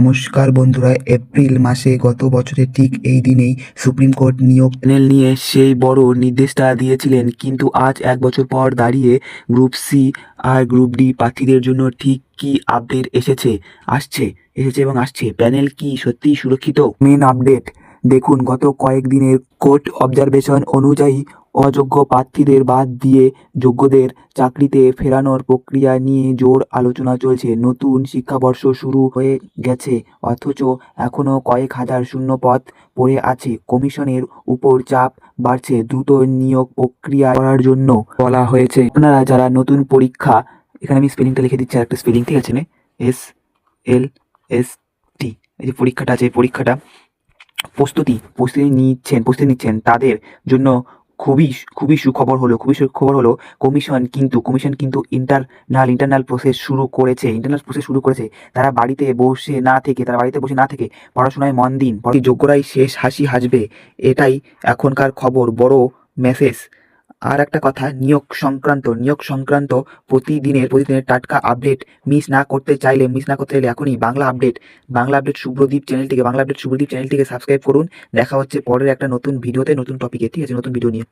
নমস্কার বন্ধুরা, এপ্রিল মাসে গত বছরের ঠিক এই দিনেই সুপ্রিম কোর্ট নিয়োগ প্যানেল নিয়ে সেই বড় নির্দেশটা দিয়েছিলেন। কিন্তু আজ 1 বছর পর দাঁড়িয়ে গ্রুপ সি আর গ্রুপ ডি প্রার্থীদের জন্য ঠিক কি আপডেট এসেছে এবং আসছে? প্যানেল কি সত্যিই সুরক্ষিত? মেন আপডেট দেখুন, গত কয়েকদিনের কোর্ট অবজারভেশন অনুযায়ী অযোগ্য প্রার্থীদের বাদ দিয়ে যোগ্যদের চাকরিতে ফেরানোর প্রক্রিয়া নিয়ে জোর আলোচনা চলছে। নতুন শিক্ষাবর্ষ শুরু হয়ে গেছে, অথচ এখনও কয়েক হাজার শূন্য পদ পড়ে আছে। কমিশনের উপর চাপ বাড়ছে, দ্রুত নিয়োগ প্রক্রিয়া করার জন্য বলা হয়েছে। আপনারা যারা নতুন পরীক্ষা, এখানে আমি স্পেলিংটা লিখে দিচ্ছি, একটা স্পেলিং, ঠিক আছে? SLST, এই যে পরীক্ষাটা আছে, পরীক্ষাটা প্রস্তুতি নিচ্ছেন তাদের জন্য খুবই সুখবর হলো কমিশন কিন্তু ইন্টারনাল প্রসেস শুরু করেছে। তারা বাড়িতে বসে না থেকে পড়াশোনায় মন দিন, যোগ্যরাই শেষ হাসি হাসবে, এটাই এখনকার খবর, বড় মেসেজ। আর একটা কথা, নিয়োগ সংক্রান্ত প্রতিদিনের টাটকা আপডেট মিস না করতে চাইলে এখনই বাংলা আপডেট শুভ্রদীপ চ্যানেলটিকে সাবস্ক্রাইব করুন। দেখা হচ্ছে পরের একটা নতুন ভিডিওতে, নতুন টপিকে, ঠিক আছে, নতুন ভিডিও নিয়ে।